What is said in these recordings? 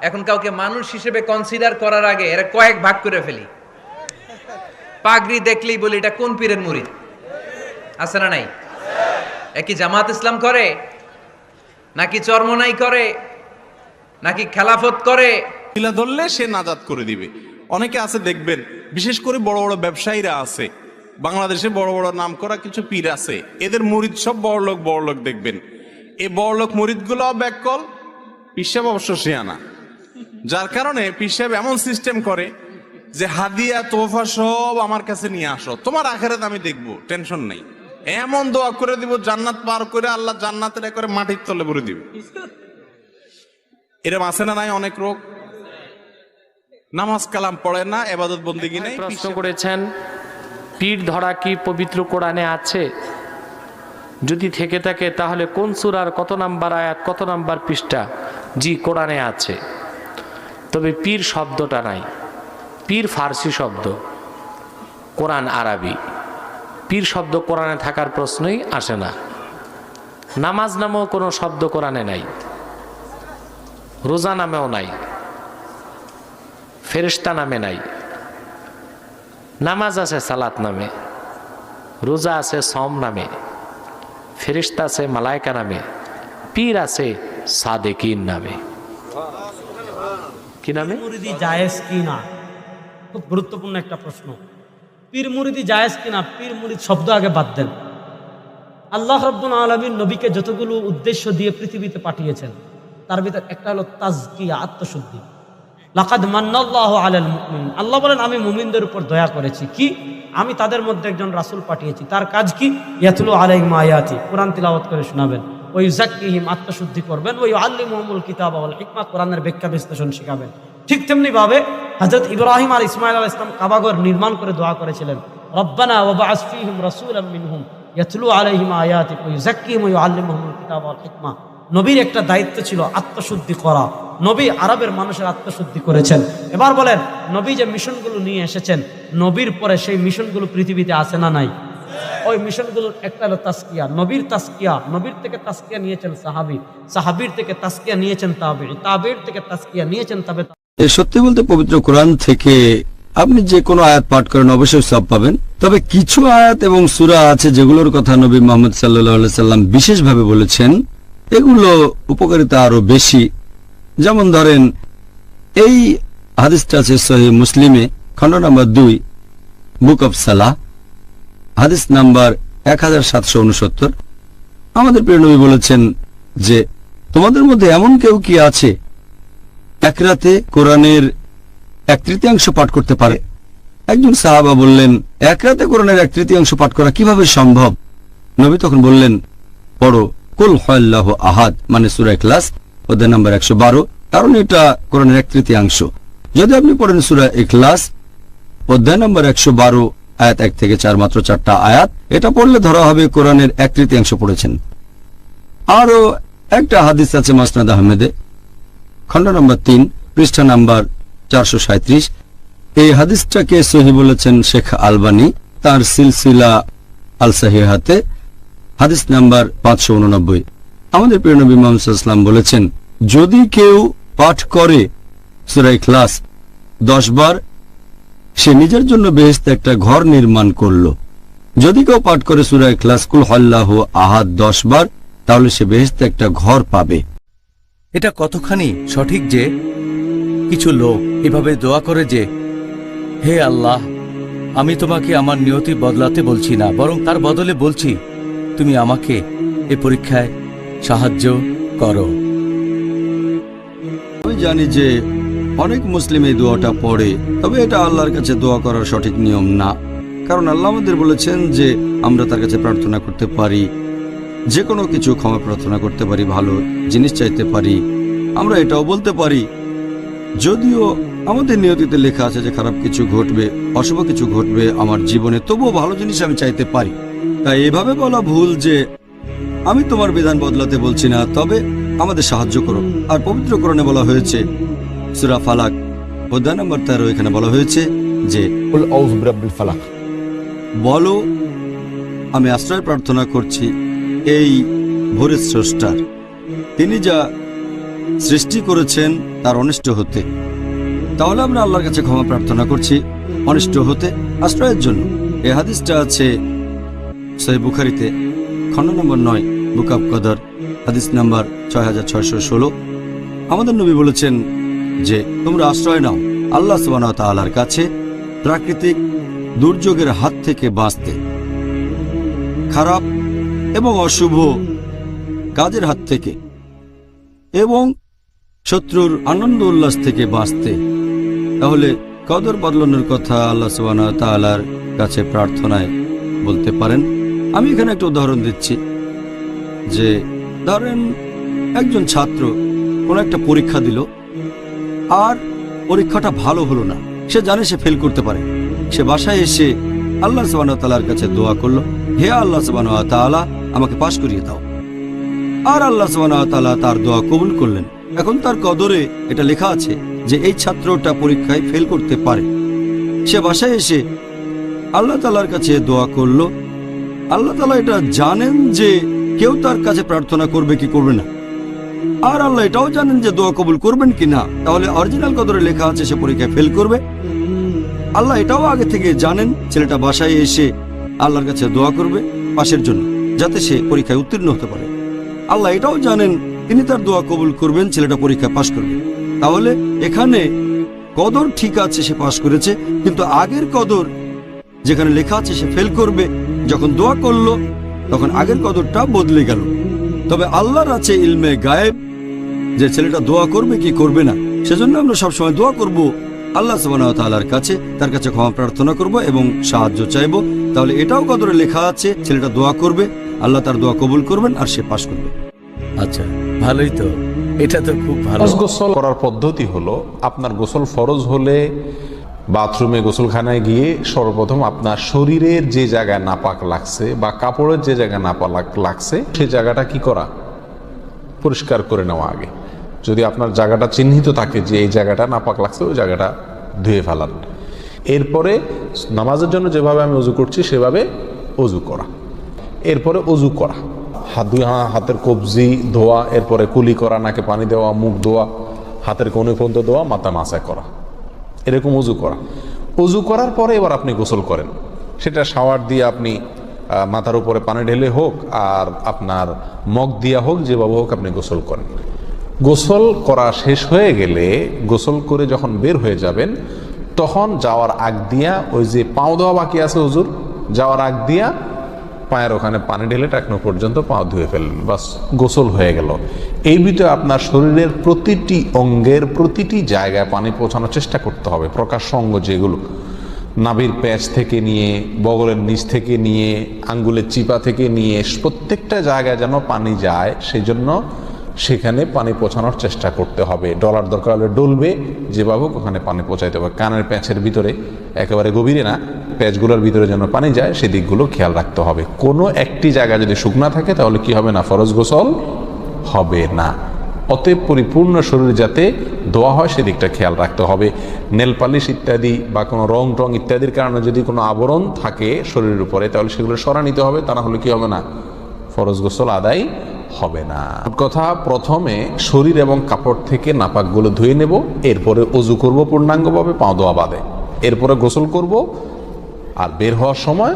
এখন কাউকে মানুষ হিসেবে কনসিডার করার আগে এরা কয়েক ভাগ করে ফেলি। পাগড়ি দেখলেই বলি এটা কোন পীরের মুরিদ, আছে না নাই? একই জামাত ইসলাম করে, নাকি চরমনাই করে, নাকি খেলাফত করে? মিলা ধরলে সে নাজাত করে দিবে। অনেকে আছে দেখবেন, বিশেষ করে বড় বড় ব্যবসায়ীরা আছে, বাংলাদেশে বড় বড় নাম করা কিছু পীর আছে, এদের মুরিদ সব বড় লোক দেখবেন। এই বড় লোক মুরিদগুলো ব্যাককল, পীর সাহেব অবশ্য শিয়ানা, যার কারণে পীর সাহেব এমন সিস্টেম করে যে হাদিয়া তোফা সব আমার কাছে নিয়ে আসো, তোমার আখেরাত আমি দেখবো, টেনশন নেই। এমন দোয়া করে দিব জান্নাত পার করে আল্লাহ জান্নাতের করে মাটির তলে ভরে দিবে। এরকম আছে না নাই? অনেক রোগ, নামাজ কালাম পড়ে না, ইবাদত বন্দেগী নেই। প্রশ্ন করেছেন, পীর ধরা কি পবিত্র কোরআনে আছে? যদি থেকে থাকে তাহলে কোন সূরার কত নাম্বার আয়াত, কত নাম্বার পৃষ্ঠা? জি, কোরআনে আছে, তবে পীর শব্দটা নাই। পীর ফার্সি শব্দ, কোরআন আরবি। পীর শব্দ কোরআনে থাকার প্রশ্নই আসে না। নামাজ নামেও কোনো শব্দ কোরআনে নাই, রোজা নামেও নাই, ফেরেশতা নামে নাই। নামাজ আছে সালাত নামে, রোজা আছে সম নামে, ফেরেশতা আছে মালায়েকা নামে, পীর আছে সাদেকিন নামে। কি নামে? মুরিদি জায়েজ কি না, খুব গুরুত্বপূর্ণ একটা প্রশ্ন। পীর মুরিদি জায়েজ কি না? পীর মুরিদ শব্দ আগে বাদ দেন। আল্লাহ রাব্বুল আলামিন নবীকে যতগুলো উদ্দেশ্য দিয়ে পৃথিবীতে পাঠিয়েছেন, তার ভিতর একটা হলো তাজকিয়া, আত্মশুদ্ধি। লাকাদ মান্নাল্লাহু আলাল মুমিনিন, আল্লাহ বলেন আমি মুমিনদের উপর দয়া করেছি। কি? আমি তাদের মধ্যে একজন রাসূল পাঠিয়েছি, তার কাজ কি? ইয়াতলু আলাইহিম আয়াতি, কোরআন তিলাওয়াত করে শোনাবেন। ওয়া ইউযাক্কিহিম, আত্মশুদ্ধি করবেন। ওয়া ইউআল্লিমুহুমুল কিতাবা ওয়াল হিকমা, কোরআনের ব্যাখ্যা বিশ্লেষণ শেখাবেন। ঠিক তেমনি ভাবে হযরত ইব্রাহিম আর ইসমাঈল আলাইহিস সালাম কাবাঘর নির্মাণ করে দোয়া করেছিলেন, রব্বানা ওয়া বা'আস ফীহিম রাসূলাম মিনহুম ইয়াতলু আলাইহিম আয়াতিক ওয়া ইউযাক্কিহিম ওয়া ইউআল্লিমুহুমুল কিতাবা ওয়াল হিকমা। নবীর একটা দায়িত্ব ছিল আত্মশুদ্ধি করা। নবী আরবের মানুষের আত্মশুদ্ধি করেছেন। এবার বলেন, নবী যে মিশনগুলো নিয়ে এসেছেন, নবীর পরে সেই মিশনগুলো পৃথিবীতে আছে না নাই? ওই মিশনগুলোর একটা হলো তাসকিয়া, নবীর তাসকিয়া। নবীর থেকে তাসকিয়া নিয়েছেন সাহাবী, সাহাবীর থেকে তাসকিয়া নিয়েছেন তাবেঈ, তাবেঈর থেকে তাসকিয়া নিয়েছেন তাবে। সত্যি বলতে পবিত্র কোরআন থেকে আপনি যে কোনো আয়াত পাঠ করেন অবশ্যই সওয়াব পাবেন। তবে কিছু আয়াত এবং সূরা আছে যেগুলোর কথা নবী মুহাম্মদ সাল্লাল্লাহু আলাইহি সাল্লাম বিশেষভাবে বলেছেন, এগুলো উপকারিতা আরো বেশি। যেমন ধরেন, এই হাদিসটা আছে সহিহ মুসলিমে, খণ্ড নাম্বার 2, বুক অফ সালাহ, হাদিস নাম্বার 1769। আমাদের প্রিয় নবী বলেছেন যে তোমাদের মধ্যে এমন কেউ কি আছে এক রাতে কোরআনের 1/3 পাঠ করতে পারে? একজন সাহাবা বললেন, এক রাতে কোরআনের 1/3 পাঠ করা কিভাবে সম্ভব? নবী তখন বললেন, পড়ো কুল হুয়াল্লাহু আহাদ, মানে সূরা ইখলাস, অধ্যায় নাম্বার 112, কারণ এটা কোরআনের 1/3। যদি আপনি পড়েন সূরা ইখলাস অধ্যায় নাম্বার 112 আয়াত 1 থেকে 4, মাত্র 4টা আয়াত, এটা পড়লে ধরা হবে কোরআনের 1/3 পড়েছেন। আরো একটা হাদিস আছে মাসনাদ আহমেদে, খণ্ড নম্বর 3, পৃষ্ঠা নাম্বার 437। এই হাদিসটাকে সহিহ বলেছেন শেখ আলবানী তার সিলসিলা আল সাহিহাতে, হাদিস নাম্বার 589। আমাদের প্রিয় নবী মুহাম্মদ সাল্লাল্লাহু আলাইহি ওয়াসাল্লাম বলেছেন, যদি কেউ পাঠ করে সূরা ইখলাস 10 বার, সে নিজের জন্য বেহেশতে একটা ঘর নির্মাণ করলো। যদি কেউ পাঠ করে সূরা ইখলাস কুল হুয়াল্লাহু আহাদ 10 বার, তাহলে সে বেহেশতে একটা ঘর পাবে। এটা কতখানি সঠিক যে কিছু লোক এভাবে দোয়া করে যে, হে আল্লাহ, আমি তোমাকে আমার নিয়তি বদলাতে বলছি না, বরং তার বদলে বলছি তুমি আমাকে এ পরীক্ষায় সাহায্য করো। আমি জানি যে অনেক মুসলিম এই দোয়াটা পড়ে, তবে এটা আল্লাহর কাছে দোয়া করার সঠিক নিয়ম না। কারণ আল্লাহ আমাদের বলেছেন যে আমরা তার কাছে প্রার্থনা করতে পারি, যে কোনো কিছু ক্ষমা প্রার্থনা করতে পারি, ভালো জিনিস চাইতে পারি। আমরা এটাও বলতে পারি, যদিও আমাদের নিয়তিতে লেখা আছে যে খারাপ কিছু ঘটবে, অশুভ কিছু ঘটবে আমার জীবনে, তবুও ভালো জিনিস আমি চাইতে পারি। তাই এভাবে বলা ভুল যে আমি তোমার বিধান বদলাতে বলছি না, তবে আমাদের সাহায্য করো। আর পবিত্র কোরআনে বলা হয়েছে সূরা ফালাক অধ্যায় নম্বর 13, এখানে বলা হয়েছে যে কুল আউযু বিরাব্বিল ফালাক, বলো আমি আশ্রয় প্রার্থনা করছি এই ভোরের স্রষ্টার, তিনি যা সৃষ্টি করেছেন তার অনিষ্ট হতে। তাহলে আমরা আল্লাহর কাছে ক্ষমা প্রার্থনা করছি অনিষ্ট হতে আশ্রয়ের জন্য। এই হাদিসটা আছে সহিহ বুখারীতে, খণ্ড নম্বর 9, বুক অব কদর, হাদিস নাম্বার 6616। আমাদের নবী বলেছেন যে তোমরা আশ্রয় নাও আল্লাহ সুবহানাহু ওয়া তাআলার কাছে প্রাকৃতিক দুর্যোগের হাত থেকে বাঁচতে, খারাপ এবং অশুভ কাজের হাত থেকে এবং শত্রুর আনন্দ উল্লাস থেকে বাঁচতে। তাহলে কদর বদলানোর কথা আল্লাহ সুবহানাহু ওয়া তাআলার কাছে প্রার্থনায় বলতে পারেন। আমি এখানে একটা উদাহরণ দিচ্ছি যে ধরেন একজন ছাত্র কোনো একটা পরীক্ষা দিল আর পরীক্ষাটা ভালো হলো না, সে জানে সে ফেল করতে পারে। সে বাসায় এসে আল্লাহ সুবহানাহু ওয়া তাআলার কাছে দোয়া করলো, হে আল্লাহ সুবহানাহু ওয়া তাআলা আমাকে পাশ করিয়ে দাও। আর আল্লাহ সুবহানাহু ওয়া তাআলা তার দোয়া কবুল করলেন। এখন তার কদরে এটা লেখা আছে যে এই ছাত্রটা পরীক্ষায় ফেল করতে পারে। সে বাসায় এসে আল্লাহ তাআলার কাছে দোয়া করলো। আল্লাহ তাআলা এটা জানেন যে কেউ তার কাছে প্রার্থনা করবে কি করবে না, আর আল্লাহ এটাও জানেন যে দোয়া কবুল করবেন কি না। তাহলে অরিজিনাল কদরে লেখা আছে সে পরীক্ষায় ফেল করবে। আল্লাহ এটাও আগে থেকে জানেন ছেলেটা বাসায় এসে আল্লাহর কাছে দোয়া করবে পাশের জন্য, যাতে সে পরীক্ষায় উত্তীর্ণ হতে পারে। আল্লাহ এটাও জানেন তিনি তার দোয়া কবুল করবেন, ছেলেটা পরীক্ষায় পাশ করবে। তাহলে এখানে কদর ঠিক আছে, সে পাশ করেছে, কিন্তু আগের কদর যেখানে লেখা আছে সে ফেল করবে, যখন দোয়া করলো তখন আগের কদরটা বদলে গেল। তবে আল্লাহর আছে ইলমে গায়েব যে ছেলেটা দোয়া করবে কি করবে না। সেজন্য আমরা সবসময় দোয়া করব আল্লাহ সুবহানাহু ওয়া তাআলার কাছে, তার কাছে ক্ষমা প্রার্থনা করব এবং সাহায্য চাইব। তাহলে এটাও কদরে লেখা আছে ছেলেটা দোয়া করবে, আল্লাহ তার দোয়া কবুল করবেন আর সে পাশ করবে। আচ্ছা, ভালোই তো, এটা তো খুব ভালো। গোসল করার পদ্ধতি হলো, আপনার গোসল ফরজ হলে বাথরুমে গোসলখানায় গিয়ে সর্বপ্রথম আপনার শরীরের যে জায়গায় নাপাক লাগছে বা কাপড়ের যে জায়গায় নাপাক লাগছে সেই জায়গাটা কি করা, পরিষ্কার করে নেওয়া আগে। যদি আপনার জায়গাটা চিহ্নিত থাকে যে এই জায়গাটা নাপাক লাগছে, ওই জায়গাটা ধুয়ে ফেলান। এরপরে নামাজের জন্য যেভাবে আমি অজু করছি সেভাবে অজু করা। এরপরে অজু করা, হাতের কবজি ধোয়া, এরপরে কুলি করা, নাকে পানি দেওয়া, মুখ ধোয়া, হাতের কনুই পর্যন্ত ধোয়া, মাথা মাসা করা, এরকম অজু করা। অজু করার পরে এবার আপনি গোসল করেন। সেটা শাওয়ার দিয়ে আপনি মাথার উপরে পানি ঢেলে হোক আর আপনার মগ দিয়া হোক, যেভাবে হোক আপনি গোসল করেন। গোসল করা শেষ হয়ে গেলে, গোসল করে যখন বের হয়ে যাবেন তখন যাওয়ার আগ দিয়া ওই যে পাও ধোয়া বাকি আছে হুজুর, যাওয়ার আগ দিয়া পায়ের ওখানে পানি ঢেলে টাকনো পর্যন্ত পাও ধুয়ে ফেললেন, বাস গোসল হয়ে গেল। এই ভিতরে আপনার শরীরের প্রতিটি অঙ্গের প্রতিটি জায়গায় পানি পৌঁছানোর চেষ্টা করতে হবে। প্রকাশ্য অঙ্গ যেগুলো, নাভির প্যাচ থেকে নিয়ে, বগলের নিচ থেকে নিয়ে, আঙ্গুলের চিপা থেকে নিয়ে, প্রত্যেকটা জায়গায় যেন পানি যায়, সেই জন্য সেখানে পানি পৌঁছানোর চেষ্টা করতে হবে। ডলার দরকার হলে ডলবে, যেভাবে ওখানে পানি পৌঁছাইতে হবে। কানের প্যাচের ভিতরে, একেবারে গভীরে না, প্যাচগুলোর ভিতরে যেন পানি যায় সেদিকগুলো খেয়াল রাখতে হবে। কোনো একটি জায়গা যদি শুকনা থাকে তাহলে কি হবে না, ফরজ গোসল হবে না। অতএব পরিপূর্ণ শরীর যাতে ধোয়া হয় সেদিকটা খেয়াল রাখতে হবে। নেল পালিশ ইত্যাদি বা কোনো রং টং ইত্যাদির কারণে যদি কোনো আবরণ থাকে শরীরের উপরে তাহলে সেগুলো সরা নিতে হবে, তা না হলে কি হবে না, ফরজ গোসল আদায় হবে না। কথা, প্রথমে শরীর এবং কাপড় থেকে নাপাকগুলো ধুয়ে নেব, এরপরে অজু করব পূর্ণাঙ্গভাবে, পাও ধোয়া বাদে, এরপরে গোসল করব। আর বের হওয়ার সময়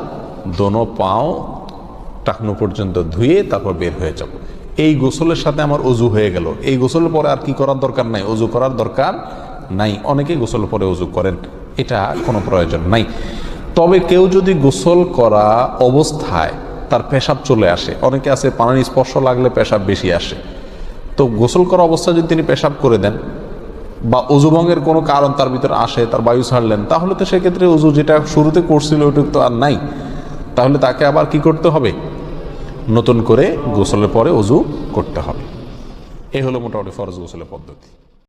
দোনো পাও টাকনো পর্যন্ত ধুয়ে তারপর বের হয়ে যাব। এই গোসলের সাথে আমার অজু হয়ে গেল। এই গোসলের পরে আর কি করার দরকার নাই, অজু করার দরকার নাই। অনেকেই গোসলের পরে অজু করেন, এটা কোনো প্রয়োজন নাই। তবে কেউ যদি গোসল করা অবস্থায় তার পেশাব চলে আসে, অনেকে আছে পানির স্পর্শ লাগলে পেশাব বেশি আসে, তো গোসল করা অবস্থায় যদি তিনি পেশাব করে দেন বা অজু ভঙ্গের কোনো কারণ তার ভিতরে আসে, তার বায়ু ছাড়লেন, তাহলে তো সেক্ষেত্রে অজু যেটা শুরুতে করছিল ওইটুকু তো আর নাই। তাহলে তাকে আবার কি করতে হবে, নতুন করে গোসলের পরে অজু করতে হবে। এই হলো মোটামুটি ফরজ গোসলের পদ্ধতি।